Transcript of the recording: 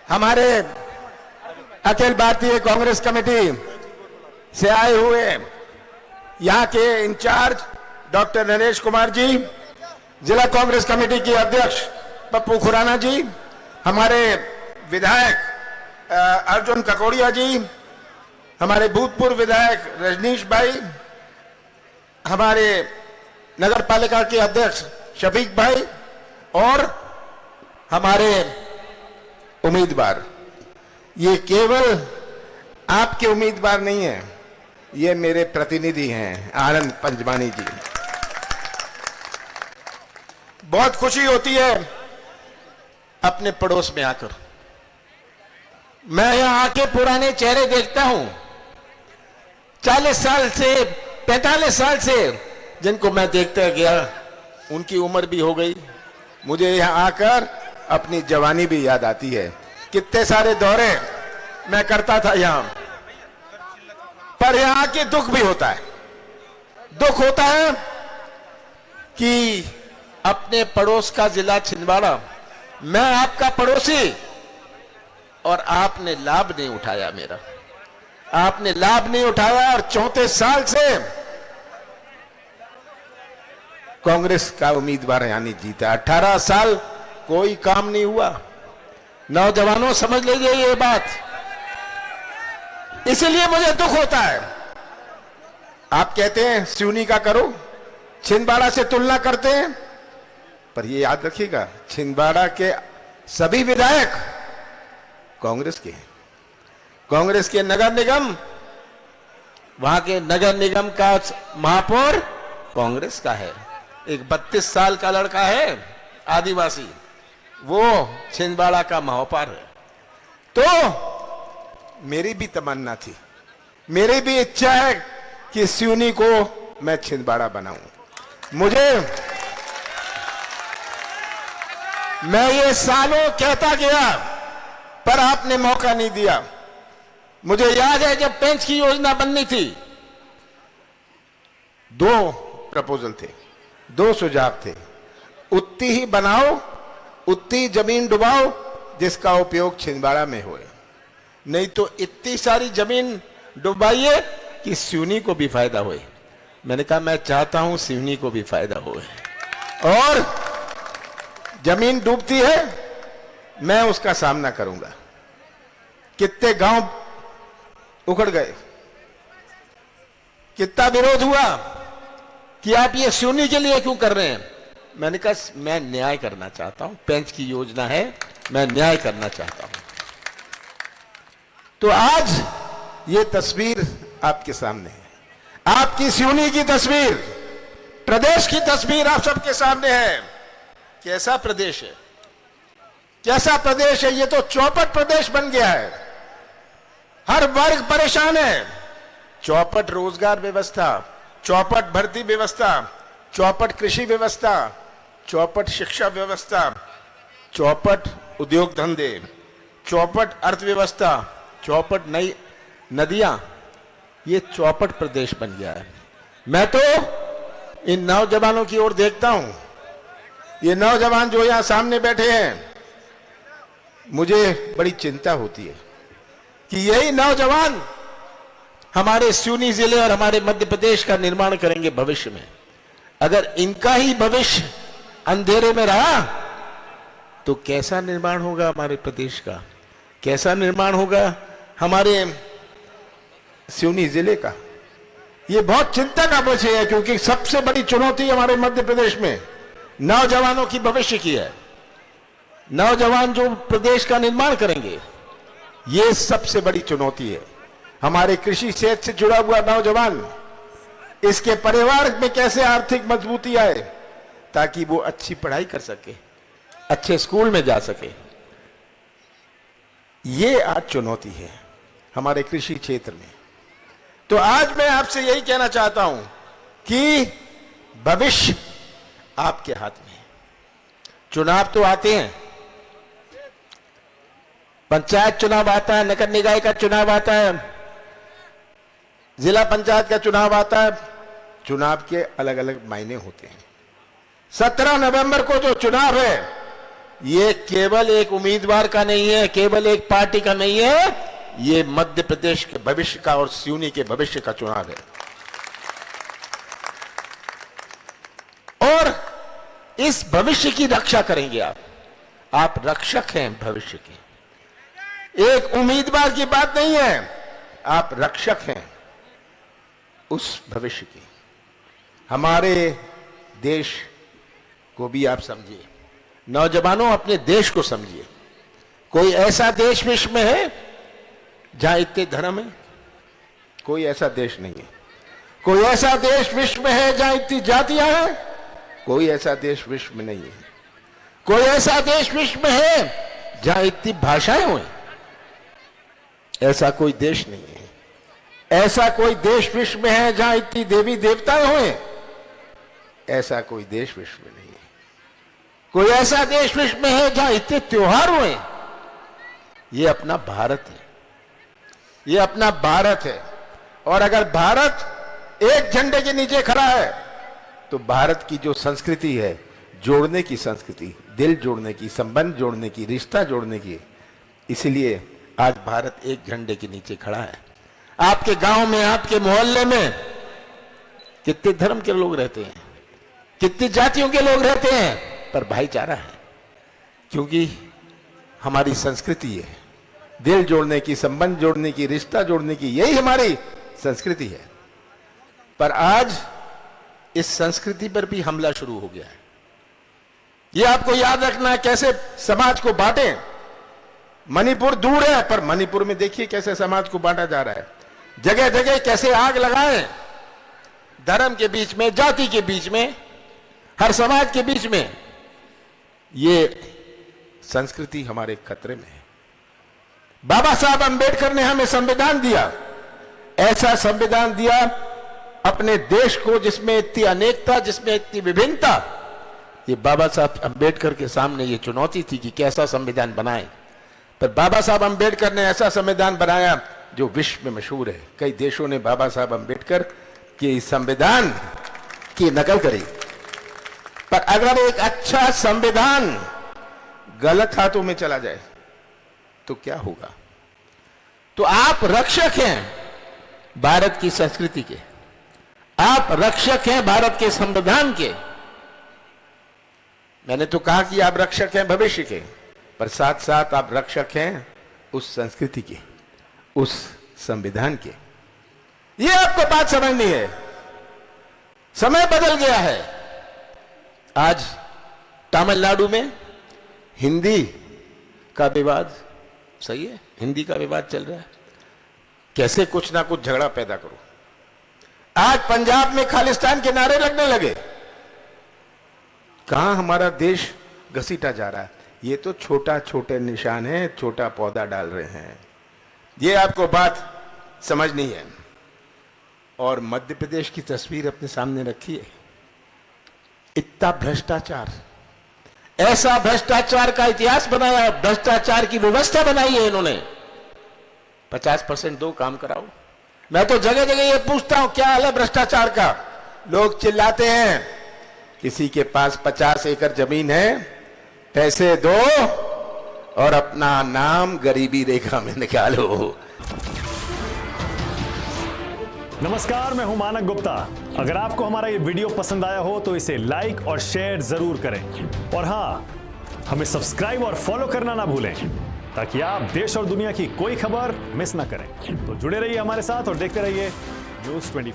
हमारे अखिल भारतीय कांग्रेस कमेटी से आए हुए यहाँ के इंचार्ज डॉक्टर नरेश कुमार जी, जिला कांग्रेस कमेटी के अध्यक्ष पप्पू खुराना जी, हमारे विधायक अर्जुन ककोड़िया जी, हमारे भूतपूर्व विधायक रजनीश भाई, हमारे नगर पालिका के अध्यक्ष शफीक भाई और हमारे उम्मीदवार। ये केवल आपके उम्मीदवार नहीं है, ये मेरे प्रतिनिधि हैं आनंद पंजवानी जी। बहुत खुशी होती है अपने पड़ोस में आकर। मैं यहां आके पुराने चेहरे देखता हूं, 40 साल से 45 साल से जिनको मैं देखता गया, उनकी उम्र भी हो गई। मुझे यहां आकर अपनी जवानी भी याद आती है। कितने सारे दौरे मैं करता था यहां, पर यहां के दुख भी होता है। दुख होता है कि अपने पड़ोस का जिला छिंदवाड़ा, मैं आपका पड़ोसी, और आपने लाभ नहीं उठाया मेरा। आपने लाभ नहीं उठाया और 34 साल से कांग्रेस का उम्मीदवार यानी जीता। 18 साल कोई काम नहीं हुआ। नौजवानों समझ लीजिए ये बात, इसलिए मुझे दुख होता है। आप कहते हैं सिवनी का करो, छिंदवाड़ा से तुलना करते हैं, पर ये याद रखिएगा छिंदवाड़ा के सभी विधायक कांग्रेस के हैं। कांग्रेस के नगर निगम, वहां के नगर निगम का महापौर कांग्रेस का है। एक 32 साल का लड़का है आदिवासी, वो छिंदवाड़ा का महापौर है। तो मेरी भी तमन्ना थी, मेरी भी इच्छा है कि सिवनी को मैं छिंदवाड़ा बनाऊं। मैं ये सालों कहता गया, पर आपने मौका नहीं दिया। मुझे याद है जब पेंच की योजना बननी थी, 2 प्रपोजल थे, 2 सुझाव थे। उतनी ही बनाओ, उतनी जमीन डुबाओ जिसका उपयोग छिंदवाड़ा में हो, नहीं तो इतनी सारी जमीन डुबाइए कि सिवनी को भी फायदा होए। मैंने कहा मैं चाहता हूं सिवनी को भी फायदा होए, और जमीन डूबती है मैं उसका सामना करूंगा। कितने गांव उखड़ गए, कितना विरोध हुआ कि आप ये सिवनी के लिए क्यों कर रहे हैं। मैंने कहा मैं न्याय करना चाहता हूं, पेंच की योजना है, मैं न्याय करना चाहता हूं। तो आज ये तस्वीर आपके सामने है, आपकी सिवनी की तस्वीर, प्रदेश की तस्वीर आप सबके सामने है। कैसा प्रदेश है, कैसा प्रदेश है। ये तो चौपट प्रदेश बन गया है, हर वर्ग परेशान है। चौपट रोजगार व्यवस्था, चौपट भर्ती व्यवस्था, चौपट कृषि व्यवस्था, चौपट शिक्षा व्यवस्था, चौपट उद्योग धंधे, चौपट अर्थव्यवस्था, चौपट नई नदियां, ये चौपट प्रदेश बन गया है। मैं तो इन नौजवानों की ओर देखता हूं, ये नौजवान जो यहां सामने बैठे हैं, मुझे बड़ी चिंता होती है कि यही नौजवान हमारे सिवनी जिले और हमारे मध्य प्रदेश का निर्माण करेंगे भविष्य में। अगर इनका ही भविष्य अंधेरे में रहा तो कैसा निर्माण होगा हमारे प्रदेश का, कैसा निर्माण होगा हमारे सिवनी जिले का। ये बहुत चिंता का विषय है, क्योंकि सबसे बड़ी चुनौती हमारे मध्य प्रदेश में नौजवानों की भविष्य की है। नौजवान जो प्रदेश का निर्माण करेंगे, ये सबसे बड़ी चुनौती है। हमारे कृषि क्षेत्र से जुड़ा हुआ नौजवान, इसके परिवार में कैसे आर्थिक मजबूती आए ताकि वो अच्छी पढ़ाई कर सके, अच्छे स्कूल में जा सके। ये आज चुनौती है हमारे कृषि क्षेत्र में। तो आज मैं आपसे यही कहना चाहता हूं कि भविष्य आपके हाथ में है। चुनाव तो आते हैं, पंचायत चुनाव आता है, नगर निकाय का चुनाव आता है, जिला पंचायत का चुनाव आता है। चुनाव के अलग अलग मायने होते हैं। 17 नवंबर को जो चुनाव है ये केवल एक उम्मीदवार का नहीं है, केवल एक पार्टी का नहीं है, ये मध्य प्रदेश के भविष्य का और सिवनी के भविष्य का चुनाव है। और इस भविष्य की रक्षा करेंगे आप रक्षक हैं भविष्य के। एक उम्मीदवार की बात नहीं है, आप रक्षक हैं उस भविष्य की। हमारे देश को भी आप समझिए, नौजवानों अपने देश को समझिए। कोई ऐसा देश विश्व में है जहां इतने धर्म है? कोई ऐसा देश नहीं है। कोई ऐसा देश विश्व में है जहां इतनी जातियां हैं? कोई ऐसा देश विश्व में नहीं है। कोई ऐसा देश विश्व में है जहां इतनी भाषाएं हुई? ऐसा कोई देश नहीं है। ऐसा कोई देश विश्व में है जहां इतनी देवी देवताएं हुए? ऐसा कोई देश विश्व में नहीं है। कोई ऐसा देश विश्व में है जहां इतने त्योहार हुए? ये अपना भारत है, ये अपना भारत है। और अगर भारत एक झंडे के नीचे खड़ा है तो भारत की जो संस्कृति है, जोड़ने की संस्कृति, दिल जोड़ने की, संबंध जोड़ने की, रिश्ता जोड़ने की, इसलिए आज भारत एक झंडे के नीचे खड़ा है। आपके गांव में, आपके मोहल्ले में कितने धर्म के लोग रहते हैं, कितनी जातियों के लोग रहते हैं, पर भाईचारा है, क्योंकि हमारी संस्कृति है दिल जोड़ने की, संबंध जोड़ने की, रिश्ता जोड़ने की, यही हमारी संस्कृति है। पर आज इस संस्कृति पर भी हमला शुरू हो गया है। यह आपको याद रखना है, कैसे समाज को बांटे। मणिपुर दूर है, पर मणिपुर में देखिए कैसे समाज को बांटा जा रहा है। जगह जगह कैसे आग लगाए, धर्म के बीच में, जाति के बीच में, हर समाज के बीच में। ये संस्कृति हमारे खतरे में है। बाबा साहब अंबेडकर ने हमें संविधान दिया, ऐसा संविधान दिया अपने देश को जिसमें इतनी अनेकता, जिसमें इतनी विभिन्नता। ये बाबा साहब अंबेडकर के सामने ये चुनौती थी कि कैसा संविधान बनाए। पर बाबा साहब अंबेडकर ने ऐसा संविधान बनाया जो विश्व में मशहूर है। कई देशों ने बाबा साहब अंबेडकर के संविधान की नकल करी। पर अगर एक अच्छा संविधान गलत हाथों में चला जाए तो क्या होगा? तो आप रक्षक हैं भारत की संस्कृति के, आप रक्षक हैं भारत के संविधान के। मैंने तो कहा कि आप रक्षक हैं भविष्य के, पर साथ साथ आप रक्षक हैं उस संस्कृति के, उस संविधान के। ये आपको बात समझनी है। समय बदल गया है। आज तमिलनाडु में हिंदी का विवाद, सही है, हिंदी का विवाद चल रहा है। कैसे कुछ ना कुछ झगड़ा पैदा करो। आज पंजाब में खालिस्तान के नारे लगने लगे। कहां हमारा देश घसीटा जा रहा है? ये तो छोटा छोटे निशान है, छोटा पौधा डाल रहे हैं। ये आपको बात समझनी है। और मध्य प्रदेश की तस्वीर अपने सामने रखिए। इतना भ्रष्टाचार, ऐसा भ्रष्टाचार का इतिहास बनाया, भ्रष्टाचार की व्यवस्था बनाई है इन्होंने। 50% दो, काम कराओ। मैं तो जगह जगह ये पूछता हूं क्या हाल है भ्रष्टाचार का। लोग चिल्लाते हैं किसी के पास 50 एकड़ जमीन है, पैसे दो और अपना नाम गरीबी रेखा में निकालो। नमस्कार, मैं हूं मानक गुप्ता। अगर आपको हमारा ये वीडियो पसंद आया हो तो इसे लाइक और शेयर जरूर करें। और हाँ, हमें सब्सक्राइब और फॉलो करना ना भूलें ताकि आप देश और दुनिया की कोई खबर मिस ना करें। तो जुड़े रहिए हमारे साथ और देखते रहिए News 24।